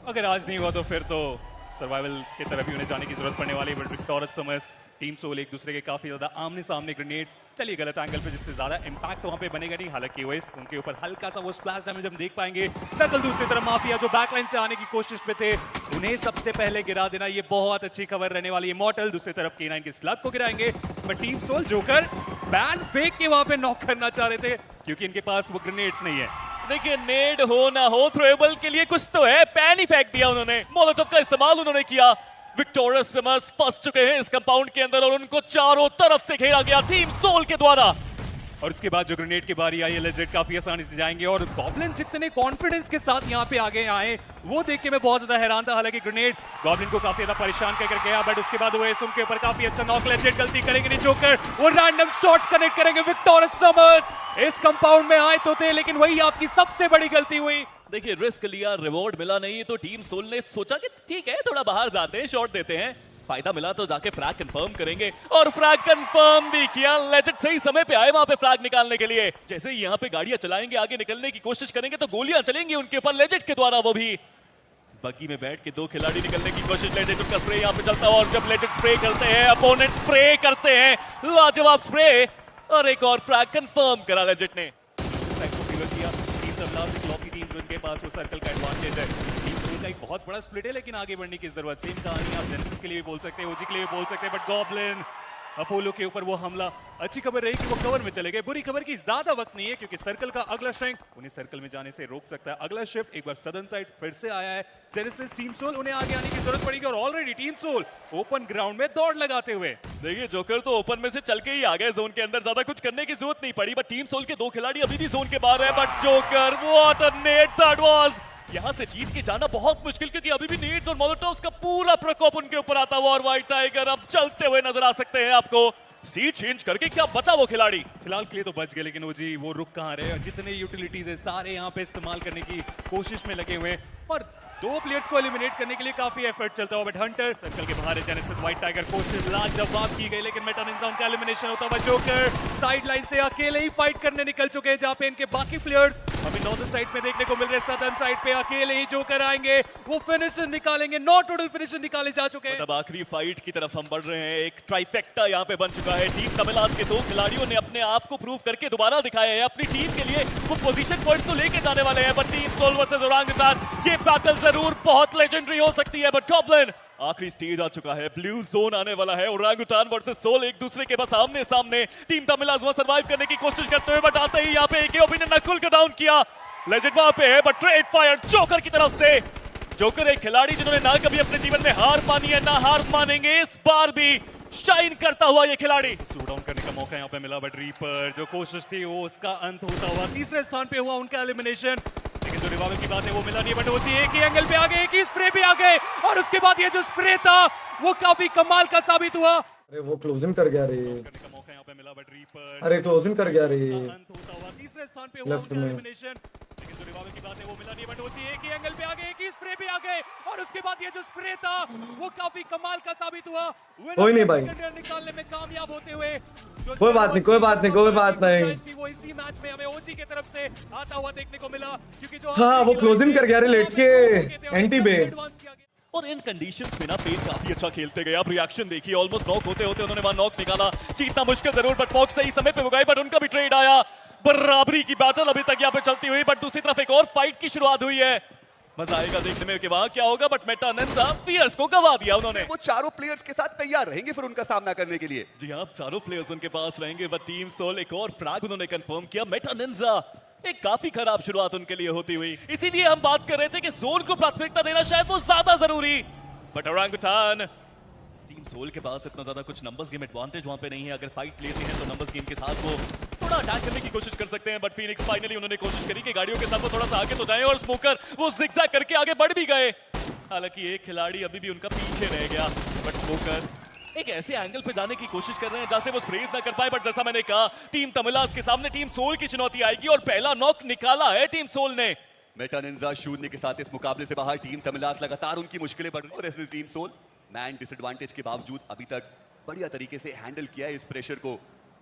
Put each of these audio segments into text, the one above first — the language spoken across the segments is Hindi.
अगर आज नहीं हुआ तो फिर तो सर्वाइवल की तरफ ही उन्हें जाने की जरूरत पड़ने वाली है। But victorious summers Team Soul एक दूसरे के काफी ज्यादा आमने सामने ग्रेनेड चलिए गलत एंगल पे जिससे ज्यादा इंपैक्ट वहां पे बनेगा नहीं। हालांकि वो उनके ऊपर हल्का सा वो स्प्लैश डैमेज हम देख पाएंगे। नकल दूसरी तरफ माफिया जो बैकलाइन से आने की कोशिश पे थे उन्हें सबसे पहले गिरा देना ये बहुत अच्छी खबर रहने वाली है। मॉर्टल दूसरी तरफ K9 के स्लग को गिराएंगे बट टीम सोल जोकर बैन फेंक के वहां पे नॉक करना चाह रहे थे क्योंकि इनके पास वो ग्रेनेड्स नहीं है। देखिए नेड हो ना हो थ्रोएबल के लिए कुछ तो है। पैन ही फेंक दिया उन्होंने, मोलोटोव का इस्तेमाल उन्होंने किया। विक्टोरियस समर्स फंस चुके हैं इस कंपाउंड के अंदर और उनको चारों तरफ से घेरा गया टीम सोल के द्वारा। और उसके बाद जो ग्रेनेड की बारी आई है लेजेंड काफी आसानी से जाएंगे और गॉब्लिन जितने कॉन्फिडेंस के साथ यहाँ पे आगे आए वो देख के मैं बहुत ज्यादा हैरान था। हालांकि ग्रेनेड गॉब्लिन को काफी ज्यादा परेशान कर गया बट उसके बाद वो उनके ऊपर काफी अच्छा नॉक। लेजेंड गलती करेंगे नहीं जोकर, वो रैंडम शॉट्स कनेक्ट करेंगे। विक्टोरियस समर्स इस कंपाउंड में आए तो थे लेकिन वही आपकी सबसे बड़ी गलती हुई। देखिए रिस्क लिया, रिवॉर्ड मिला नहीं तो टीम सोल ने सोचा कि ठीक है थोड़ा बाहर जाते हैं, शॉट देते हैं, फायदा मिला तो जाके फ्रैग कंफर्म करेंगे और फ्रैग कंफर्म भी किया। लेजेंड सही समय पे आए वहां पे फ्रैग निकालने के लिए। जैसे ही यहाँ पे गाड़ियां चलाएंगे आगे निकलने की कोशिश करेंगे तो गोलियां चलेंगी उनके ऊपर लेजेंड के द्वारा। वो भी बग्गी में बैठ के दो खिलाड़ी निकलने की कोशिश। लेजेंड का स्प्रे यहाँ पे चलता है और जब लेजेंड स्प्रे करते हैं अपोनेंट स्प्रे करते हैं, लाजवाब स्प्रे और एक और फ्रैग कंफर्म करा लेजेंड ने। उनके पास वो सर्कल का एडवांटेज है। टीम सोल का एक बहुत बड़ा स्प्लिट है लेकिन आगे बढ़ने की जरूरत। सेम कहानी आप जेनेसिस के लिए भी बोल सकते हैं, ओजी के लिए भी बोल सकते हैं बट गॉब्लिन अपोलो के ऊपर वो हमला अच्छी खबर रही कि वो कवर में चले गए। बुरी खबर की ज्यादा वक्त नहीं है क्योंकि सर्कल का अगला श्रिंक उन्हें सर्कल में जाने से रोक सकता है। अगला शिफ्ट एक बार सदर्न साइड फिर से आया है जेनेसिस टीम सोल, उन्हें आगे आने की जरूरत पड़ेगी और already Team Soul open ground में दौड़ लगाते हुए। देखिए जोकर तो ओपन में से चल के ही आ गए जोन के अंदर, ज्यादा कुछ करने की जरूरत नहीं पड़ी बट टीम सोल के दो खिलाड़ी अभी भी जोन के बाहर है। But joker what a net that was. यहाँ से जीत के जाना बहुत मुश्किल क्योंकि अभी भी नीड्स और मोलोटोव्स का पूरा प्रकोप उनके ऊपर आता हुआ और व्हाइट टाइगर अब चलते हुए नजर आ सकते हैं आपको। सीट चेंज करके क्या बचा वो खिलाड़ी। फिलहाल के लिए तो बच गए लेकिन ओजी वो रुक कहाँ रहे। जितने यूटिलिटीज है सारे यहाँ पे इस्तेमाल करने की कोशिश में लगे हुए हैं और दो प्लेयर्स को एलिमिनेट करने के लिए काफी एफर्ट चलता हुआ बट हंटर सर्कल के बाहर है। जेनेसिस व्हाइट टाइगर कोशिश लाजवाब की गई लेकिन मेटानिंजा उनका एलिमिनेशन होता हुआ। जोकर साइड लाइन से अकेले ही फाइट करने निकल चुके हैं जहां पे इनके बाकी प्लेयर्स अभी नॉर्दर्न साइड पे देखने को मिल रहे हैं। सदर्न साइड पे अकेले ही जोकर आएंगे, वो फिनिशर निकालेंगे, नॉट टोटल फिनिशर निकाले जा चुके हैं। मतलब आखिरी फाइट की तरफ हम बढ़ रहे हैं। एक ट्राइफेक्टा यहाँ पे बन चुका है। टीम तमिलास के दो खिलाड़ियों ने अपने आप को प्रूव करके दोबारा दिखाया है। अपनी टीम के लिए वो पोजीशन पॉइंट्स तो लेके जाने वाले हैं but team Soul versus Orangutan ये बैटल जरूर बहुत लेजेंडरी हो सकती है बट गॉब्लिन आखिरी स्टेज आ चुका है। ब्लू जोन आने वाला है। ओरांगुटान वर्सेस सोल एक दूसरे के बस आमने सामने। टीम तमिलास वहां सर्वाइव करने की कोशिश करते हुए बट आते ही यहाँ पे एकेओपी ने नकुल को डाउन किया। लेजेंड वहां पे है बट ट्रेड फायर जोकर की तरफ से। जोकर एक खिलाड़ी जिन्होंने ना कभी अपने जीवन में हार मानी है ना हार मानेंगे, इस बार भी शाइन करता हुआ ये खिलाड़ी। स्लो डाउन करने का मौका यहाँ पे मिला बट रीपर जो कोशिश थी वो उसका अंत होता हुआ। तीसरे स्थान पे हुआ उनका एलिमिनेशन लेकिन जो रिवाइवल की बात है वो मिला नहीं बट होती एक ही एंगल पे आ गए, एक ही स्प्रे पे आ गए और उसके बाद ये जो स्प्रे था वो काफी कमाल का साबित हुआ। अरे वो क्लोजिंग कर गया रे। करने का मौका यहाँ पे मिला बट रीपर अरे क्लोजिंग कर गया रे। अंत होता हुआ। तीसरे स्थान पे हुआ लेफ्ट उनका में। एलिमिनेशन लेकिन जो रिवाइवल की बात है वो मिला नहीं बट होती एक ही एंगल पे आ गए, एक ही स्प्रे पे आ गए और उसके बाद ये जो स्प्रे था वो काफी कमाल का साबित हुआ। कोई नहीं भाई, निकालने में कामयाब होते हुए कोई बात नहीं, कोई बात नहीं, कोई बात नहीं। वो इसी मैच में हमें ओजी की तरफ से आता हुआ देखने को मिला क्योंकि जो हाँ वो क्लोजिंग कर गया रे लेट के एंटी पे। और इन कंडीशंस में ना पेन काफी अच्छा खेलते गए। आप रिएक्शन देखिए, ऑलमोस्ट नॉक होते होते उन्होंने वहां नॉक निकाला। जीतना मुश्किल जरूर बट फॉक्स सही समय पे वो गए बट उनका भी ट्रेड आया। बराबरी की बैटल अभी तक यहाँ पे चलती हुई बट दूसरी तरफ एक और फाइट की शुरुआत हुई है। मजा आएगा देखने में कि वहां क्या होगा बट मेटानिंजा फियर्स को गवा दिया उन्होंने। वो चारों प्लेयर्स के साथ तैयार रहेंगे फिर उनका सामना करने के लिए। जी हाँ, चारों प्लेयर्स उनके पास रहेंगे बट टीम सोल एक और फ्रैग उन्होंने कंफर्म किया। मेटानिंजा एक काफी खराब शुरुआत उनके लिए होती हुई, इसीलिए हम बात कर रहे थे कि जोन को प्राथमिकता देना शायद वो ज्यादा जरूरी। बट ओरांगुटान टीम सोल के पास इतना ज्यादा कुछ नंबर्स गेम एडवांटेज वहां पे नहीं है। अगर फाइट लेते हैं तो नंबर्स गेम के साथ वो थोड़ा अटैक करने की कोशिश कर सकते हैं बट फिनिक्स फाइनली उन्होंने कोशिश करी कि गाड़ियों के साथ वो थोड़ा सा आगे तो जाए और स्मोकर वो जिगजैग करके आगे बढ़ भी गए। हालांकि एक खिलाड़ी अभी भी उनका पीछे रह गया बट स्मोकर एक ऐसे एंगल पे जाने की कोशिश कर रहे हैं जहां से वो स्प्रेज ना कर पाए बट जैसा मैंने कहा टीम तमिलास के सामने टीम सोल की चुनौती आएगी और पहला नॉक निकाला है टीम सोल ने। मेटानिंजा शून्य के साथ इस मुकाबले से बाहर। टीम तमिलास लगातार उनकी मुश्किलें बढ़ रही और टीम सोल मैन डिसएडवांटेज के बावजूद अभी तक बढ़िया तरीके से हैंडल किया है इस प्रेशर को।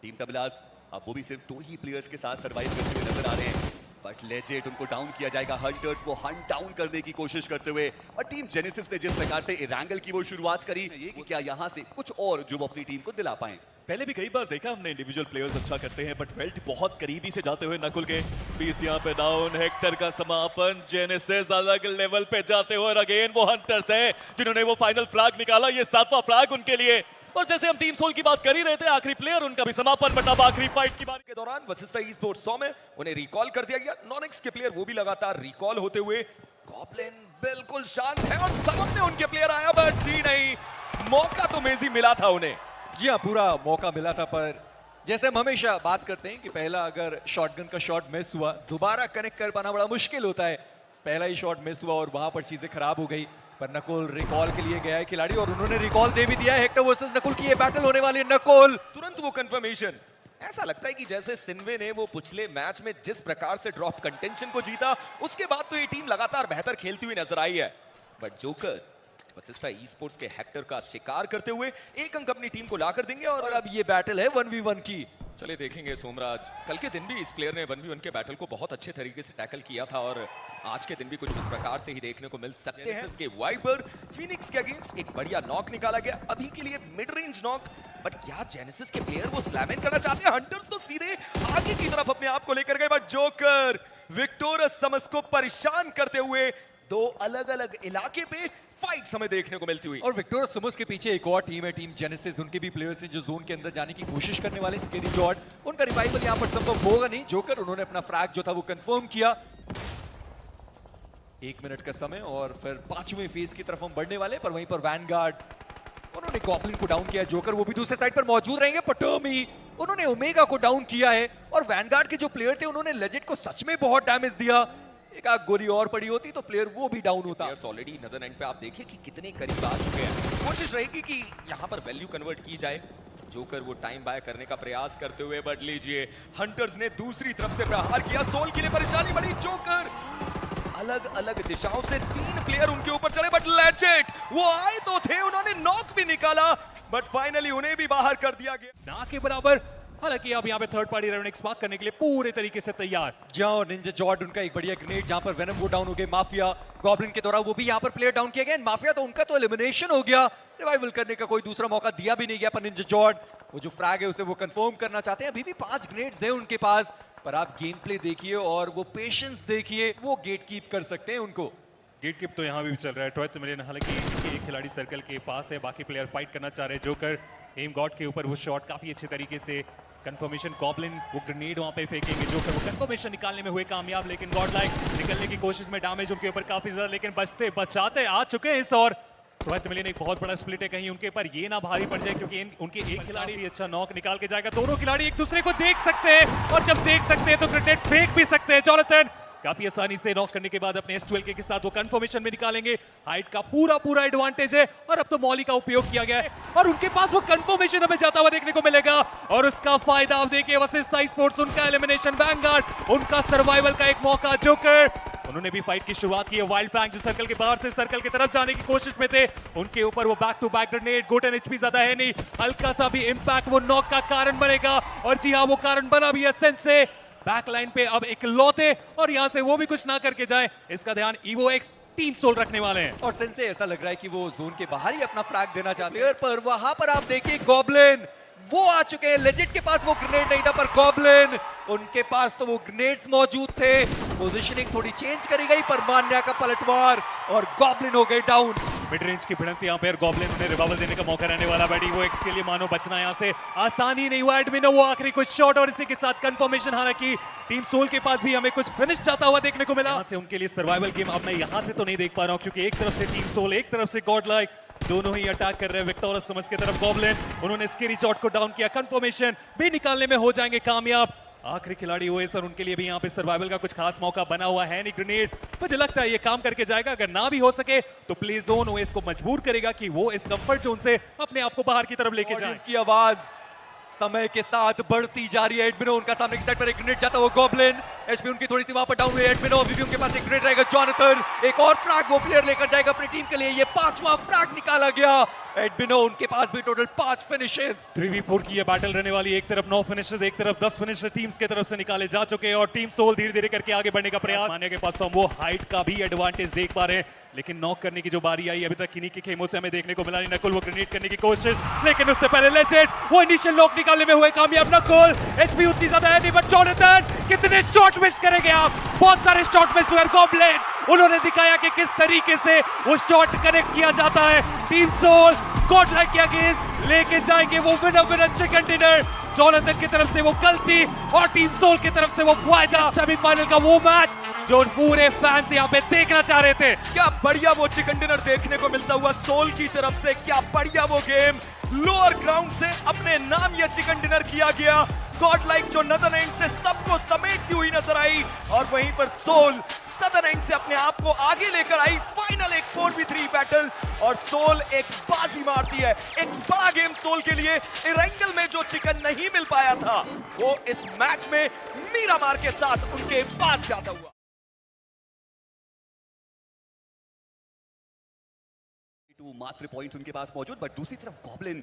टीम तमिलास अब वो भी सिर्फ 2 ही प्लेयर्स के साथ सर्वाइव करते हुए नजर आ रहे हैं। बट लेजेट उनको डाउन किया जाएगा। हंटर्स वो हंट डाउन करने की कोशिश करते हुए, और टीम जेनेसिस ने जिस प्रकार से इरांगल की वो शुरुआत करी, ये कि क्या यहाँ से कुछ और जो वो अपनी टीम को दिला पाए। पहले भी कई बार देखा हमने इंडिविजुअल प्लेयर्स अच्छा करते हैं, बट वेल्ट बहुत करीबी से जाते हुए नकुल के। बीस्ट यहाँ पे डाउन, हेक्टर का समापन, जेनेसिस अलग लेवल पे जाते हुए, और अगेन वो हंटर्स हैं जिन्होंने वो फाइनल फ्लैग निकाला। ये 7वां फ्लैग उनके लिए। और जैसे हम टीम सोल की बात कर ही रहे थे, आखिरी प्लेयर उनका भी समापन, बट अब आखिरी फाइट की बात के दौरान वशिष्ठ ई स्पोर्ट्स 100 में उन्हें रिकॉल कर दिया गया। नॉनिक्स के प्लेयर वो भी लगातार रिकॉल होते हुए, गॉब्लिन बिल्कुल शांत है और सामने उनके प्लेयर आया, बट जी नहीं, मौका तो मेजी मिला था उन्हें। जी हाँ, पूरा मौका मिला था, पर जैसे हम हमेशा बात करते हैं कि पहला अगर शॉटगन का शॉट मिस हुआ, दोबारा कनेक्ट कर पाना बड़ा मुश्किल होता है। पहला ही शॉट मिस हुआ और वहां पर चीजें खराब हो गई। पर नकुल रिकॉल के लिए गया है खिलाड़ी, और उन्होंने रिकॉल दे भी दिया है। हेक्टर वर्सेस नकुल की ये बैटल होने वाली है। नकुल तुरंत वो कंफर्मेशन, ऐसा लगता है कि जैसे सिन्वे ने वो पिछले मैच में जिस प्रकार से ड्रॉप कंटेंशन को जीता, उसके बाद तो ये टीम लगातार बेहतर खेलती हुई नजर आई है। But joker Vashishtha e sports के हेक्टर का शिकार करते हुए एक अंक अपनी टीम को लाकर देंगे। और अब ये बैटल है 1v1 की। चलिए देखेंगे सोमराज, कल के दिन भी इस प्लेयर ने 1v1 के बैटल को बहुत अच्छे तरीके से टैकल किया था, और आज के दिन भी कुछ इस प्रकार से ही देखने को मिल सकते हैं। इसके वाइपर फिनिक्स के अगेंस्ट एक बढ़िया नॉक निकाला गया, अभी के लिए मिड रेंज नॉक। बट क्या जेनेसिस के प्लेयर वो स्लैम इन करना चाहते हैं? हंटर्स तो सीधे आगे की तरफ अपने आप को लेकर गए, बट जोकर विक्टोरस समस को परेशान करते हुए दो अलग अलग इलाके पे फाइट समय देखने को मिलती हुई। और विक्टोरिया सुमोस के पीछे एक और टीम है, टीम जेनेसिस। उनके भी प्लेयर्स हैं जो जोन के अंदर जाने की कोशिश करने वाले। स्केरी जॉर्ड, उनका रिवाइवल यहाँ पर संभव होगा नहीं। जोकर उन्होंने अपना फ्रैग जो था वो कंफर्म किया। 1 मिनट का समय और फिर 5वें फेज की तरफ हम बढ़ने वाले। पर वहीं पर वैनगार्ड, उन्होंने गॉब्लिन को डाउन किया। जोकर वो भी दूसरे साइड पर मौजूद रहेंगे। पटोमी, उन्होंने ओमेगा को डाउन किया है। और वैनगार्ड के जो प्लेयर थे उन्होंने लेजेट को सच में बहुत डैमेज दिया। एक आग गोली और पड़ी होती तो प्लेयर वो भी डाउन होता। प्लेयर्स ऑलरेडी नदर एंड पे आप देखिए कि कितने करीब आ चुके हैं। कोशिश रहेगी कि यहाँ पर वैल्यू कन्वर्ट की जाए। जोकर वो टाइम बाय करने का प्रयास करते हुए, बट लीजिए हंटर्स ने दूसरी तरफ से प्रहार किया। सोल के लिए परेशानी बड़ी। जोकर अलग अलग दिशाओं से 3 प्लेयर उनके ऊपर चढ़े, बट लेजेट वो आए तो थे, उन्होंने नॉक भी निकाला, बट फाइनली उन्हें भी बाहर कर दिया गया। ना के बराबर। हालांकि अब यहाँ पे थर्ड पार्टी रेवनिक्स पार्क करने के लिए पूरे तरीके से तैयार। जाओ निंजा जॉर्ड, उनका एक बढ़िया ग्रेनेड जहां पर वेनम वो डाउन हो गए। माफिया गॉब्लिन के दौरान वो भी यहाँ पर प्लेयर डाउन किया गया। माफिया तो उनका तो एलिमिनेशन हो गया। रिवाइवल करने का कोई दूसरा मौका दिया भी नहीं गया। पर निंजा जॉर्ड वो जो फ्रैग है उसे वो कंफर्म करना चाहते हैं। अभी भी 5 ग्रेनेड्स हैं उनके पास। पर आप गेम प्ले देखिए और वो पेशेंस देखिए, वो गेट कीप कर सकते हैं उनको। गेट कीप तो यहाँ भी चल रहा है। 12th मिलियन, हालांकि एक खिलाड़ी सर्कल के पास है, बाकी प्लेयर फाइट करना चाह रहे हैं। जोकर एम गॉड के ऊपर वो शॉट काफी अच्छे तरीके से कंफर्मेशन। गॉब्लिन वो ग्रेनेड वहां पे फेंकेंगे। जोकर वो कंफर्मेशन निकालने में हुए कामयाब, लेकिन गॉड लाइक निकलने की कोशिश में डैमेज उनके ऊपर काफी ज्यादा, लेकिन बचते बचाते आ चुके हैं इस। और 12th मिलियन एक बहुत बड़ा स्प्लिट है, कहीं उनके ऊपर ये ना भारी पड़ जाए, क्योंकि उनके एक खिलाड़ी भी अच्छा नॉक निकाल के जाएगा। दोनों खिलाड़ी एक दूसरे को देख सकते हैं, और जब देख सकते हैं तो ग्रेनेड फेंक भी सकते हैं। जॉनथन काफी आसानी से नॉक करने के बाद अपने S12 के साथ वो कंफर्मेशन में निकालेंगे। हाइट का पूरा एडवांटेज है, और अब तो मॉली का उपयोग किया गया है, और उनके पास वो कंफर्मेशन हमें जाता हुआ देखने को मिलेगा। और उसका फायदा आप देखिए, वशिष्ठ ई स्पोर्ट्स उनका एलिमिनेशन, वैनगार्ड उनका सर्वाइवल का एक मौका। जोकर उन्होंने भी फाइट की शुरुआत की है। वाइल्ड फैंग जो सर्कल के बाहर से सर्कल की तरफ जाने की कोशिश में थे, उनके ऊपर वो बैक टू बैक ग्रेनेड। गोटन एचपी ज्यादा है नहीं, हल्का सा भी इंपैक्ट वो नॉक का कारण बनेगा। और जी हाँ, वो कारण बना भी है। सेंसे बैक लाइन पे अब एक लौटे, और यहां से वो भी कुछ ना करके जाए, इसका ध्यान EVO X टीम सोल रखने वाले हैं। और सेंसे ऐसा लग रहा है कि वो जोन के बाहर ही अपना फ्रैग देना चाहते हैं। पर वहां पर आप देखिए गॉब्लिन वो आ चुके हैं। लेजेट के पास वो ग्रेनेड नहीं था, पर गॉब्लिन उनके पास तो वो ग्रेनेड्स मौजूद थे। पोजीशनिंग थोड़ी चेंज करी गई, पर मान्या का पलटवार और गॉब्लिन हो गए डाउन। मिड रेंज की भिड़ंत यहाँ पे, गॉब्लिन उन्हें रिवाइवल देने का मौका रहने वाला। बट EVO X के लिए मानो बचना यहाँ से आसान ही नहीं हुआ। एडमिनो वो आखिरी कुछ शॉट, और इसी के साथ कंफर्मेशन। हालांकि टीम सोल के पास भी हमें कुछ फिनिश जाता हुआ देखने को मिला। यहाँ से उनके लिए सर्वाइवल गेम अब मैं यहाँ से तो नहीं देख पा रहा हूँ, क्योंकि एक तरफ से टीम सोल, एक तरफ से गॉड लाइक, दोनों ही अटैक कर रहे हैं। विक्टोरस समझ की तरफ गॉब्लिन, उन्होंने स्केरी जॉर्ड को डाउन किया। कंफर्मेशन भी निकालने में हो जाएंगे कामयाब। आखिरी खिलाड़ी हुए सर, उनके लिए भी यहाँ पे सर्वाइवल का कुछ खास मौका बना हुआ है नहीं। ग्रेनेड मुझे लगता है ये काम करके जाएगा। अगर ना भी हो सके तो प्ले जोन ओएस को मजबूर करेगा कि वो इस कंफर्ट जोन से अपने आप को बाहर की तरफ लेके जाए। इसकी आवाज समय के साथ बढ़ती जा रही है। एडमिनो उनका सामने की साइड पर एक ग्रेनेड जाता हुआ गॉब्लिन, एचपी उनकी थोड़ी सी वहां पर डाउन हुई। एडमिनो अभी भी उनके पास एक ग्रेनेड रहेगा। जॉनथन एक और फ्रैग वो प्लेयर लेकर जाएगा अपनी टीम के लिए। ये 5वां फ्रैग निकाला गया। एडमिनो उनके पास भी टोटल 5 फिनिशेस। 3v4 की ये बैटल रहने वाली है। एक तरफ 9 फिनिशर्स, एक तरफ 10 फिनिशर टीम्स की तरफ से निकाले जा चुके हैं और टीम सोल धीरे धीरे करके आगे बढ़ने का प्रयास। मानिया के पास तो हम वो हाइट का भी एडवांटेज देख पा रहे हैं, लेकिन नॉक करने की जो बारी आई अभी तक किन्हीं के खेमों से हमें देखने को मिला नहीं। नकुल वो ग्रेनेड करने की कोशिश, लेकिन उससे पहले लेजेंड वो इनिशियल नॉक निकालने में हुए कामयाब। नकुल एचपी उतनी ज्यादा है नहीं, बट जॉनथन कितने शॉट मिस करेंगे आप। बहुत सारे शॉट मिस हुए। गॉब्लिन उन्होंने दिखाया कि किस तरीके से वो शॉट कनेक्ट किया जाता है। टीम सोल गॉडलाइक के अगेंस्ट लेके जाएंगे वो विनर चिकन डिनर। जॉनथन की तरफ से वो गलती और टीम सोल की तरफ से वो फायदा। सेमीफाइनल का वो मैच जो पूरे फैंस यहाँ पे देखना चाह रहे थे। क्या बढ़िया वो चिकन डिनर देखने को मिलता हुआ सोल की तरफ से, क्या बढ़िया वो गेम। लोअर ग्राउंड से अपने नाम ये चिकन डिनर किया गया। गॉड लाइक जो नदर एंड से सबको समेटती हुई नजर आई और वहीं पर सोल सदर एंड से अपने आप को आगे लेकर आई। फाइनल एक 4v3 बैटल और सोल एक बाजी मारती है। एक बड़ा गेम सोल के लिए। इरेंगल में जो चिकन नहीं मिल पाया था वो इस मैच में मीरामार के साथ उनके पास जाता हुआ। मात्र पॉइंट उनके पास मौजूद, बट दूसरी तरफ गॉब्लिन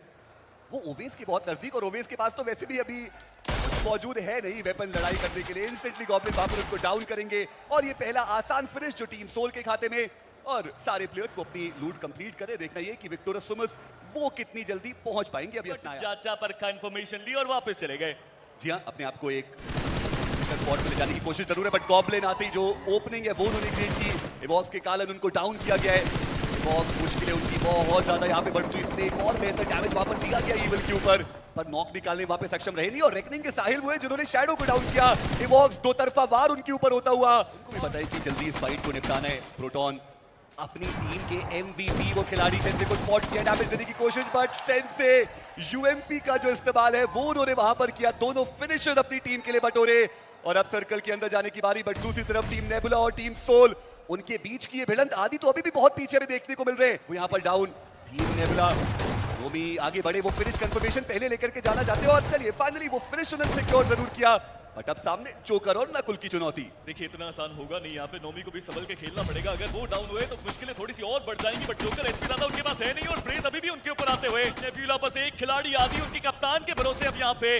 वो ओवेस के बहुत नजदीक और ओवेस के पास तो वैसे भी अभी कुछ मौजूद है नहीं वेपन लड़ाई करने के लिए। इंस्टेंटली गॉब्लिन वहां पर उनको डाउन करेंगे और ये पहला आसान फिनिश जो टीम सोल के खाते में। और सारे प्लेयर्स वो अपनी लूट कंप्लीट करे। देखना ये कि विक्टोरियस सुमस वो कितनी जल्दी पहुंच पाएंगे। अभी अपना चाचा पर कंफर्मेशन ली और वापस चले गए। जी हाँ, अपने आप को एक स्पॉट में ले जाने की कोशिश जरूर है, बट गॉब्लिन आते ही जो ओपनिंग है वो उन्होंने क्रिएट की। इवॉक्स के कारण उनको डाउन किया गया है। बहुत मुश्किल है उनकी बहुत ज्यादा यहाँ पे बढ़ती। इसने एक और बेहतर डैमेज वहां पर दिया गया ईवल के ऊपर, पर नॉक निकालने वहां पे सक्षम रहे नहीं। और रेकनिंग के साहिल हुए जिन्होंने शैडो को डाउन किया। इवॉक्स दो तरफा वार उनके ऊपर होता हुआ। उनको भी पता है कि जल्दी इस फाइट को निपटाना है। प्रोटॉन अपनी टीम के MVP वो खिलाड़ी सेंसे को स्पॉट किया, डैमेज देने की कोशिश, बट सेंसे UMP का जो इस्तेमाल है वो उन्होंने वहां पर किया। दोनों फिनिशर अपनी टीम के लिए बटोरे और अब सर्कल के अंदर जाने की बारी। बट दूसरी तरफ टीम नेबुला और टीम सोल उनके बीच की ये भिड़ंत आदि तो अभी भी बहुत पीछे भी देखने को मिल रहे हैं। वो यहाँ पर डाउन। टीम नेबुला वो भी आगे बढ़े, वो फिनिश कंफर्मेशन पहले लेकर के जाना चाहते हैं और चलिए फाइनली वो फिनिश उन्होंने सिक्योर जरूर किया। बट अब सामने जोकर और नकुल की चुनौती। देखिए इतना आसान होगा नहीं, यहाँ पे नोमी को भी संभल के खेलना पड़ेगा। अगर वो डाउन हुए तो मुश्किलें थोड़ी सी और बढ़ जाएंगी, बट जोकर एचपी ज्यादा उनके पास है नहीं और ब्रेज अभी भी उनके ऊपर आते हुए। नेबुला बस एक खिलाड़ी आदि उनके कप्तान के भरोसे अब यहाँ पे।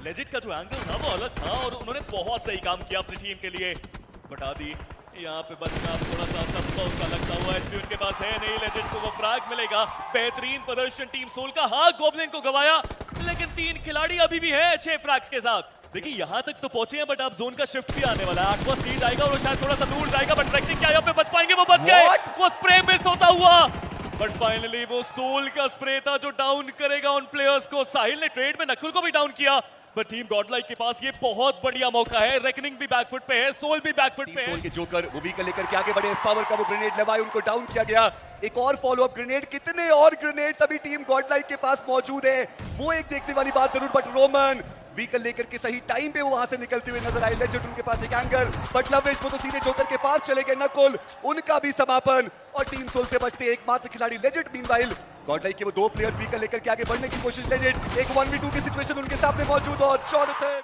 लेजिट का जो एंगल था वो अलग था और उन्होंने बहुत सही काम किया अपनी टीम के लिए। बट आदि यहाँ पे बचना थोड़ा सा संभव सा लगता हुआ। एचपी उनके पास है नहीं, लेजेंड को वो फ्रैग मिलेगा। बेहतरीन प्रदर्शन टीम सोल का। हाँ गॉब्लिन को गवाया, लेकिन 3 खिलाड़ी अभी भी है 6 फ्रैग्स के साथ। देखिए यहाँ तक तो पहुंचे हैं, बट अब जोन का शिफ्ट भी आने वाला है। आठवां स्टेज आएगा और वो शायद थोड़ा सा दूर जाएगा, बट रेक्टिंग क्या यहाँ पे बच पाएंगे? वो बच गए। वो स्प्रे मिस होता हुआ, बट फाइनली वो सोल का स्प्रे था जो डाउन करेगा उन प्लेयर्स को। साहिल ने ट्रेड में नकुल को भी डाउन किया, बट टीम गॉडलाइक के पास ये बहुत बढ़िया मौका है। रेकनिंग भी बैकफुट पे है, सोल भी बैकफुट पे है। सोल के जोकर वो व्हीकल लेकर के आगे बढ़े। इस पावर का वो ग्रेनेड लगाए, उनको डाउन किया गया। एक और फॉलो अप ग्रेनेड, कितने और ग्रेनेड अभी टीम गॉडलाइक के पास मौजूद है वो एक देखने वाली बात जरूर। बट रोमन व्हीकल लेकर के सही टाइम पे वो वहां से निकलते हुए नजर आए। लेजेंड उनके पास एक एंगल, बट लवेज वो तो सीधे जोकर के पास चले गए। नकुल उनका भी समापन और टीम सोल से बचते एकमात्र खिलाड़ी लेजेंड। मीनवाइल गॉडलाइक के वो 2 प्लेयर्स व्हीकल लेकर के आगे बढ़ने की कोशिश। लेजेंड एक 1v2 की सिचुएशन उनके सामने मौजूद और जॉनथन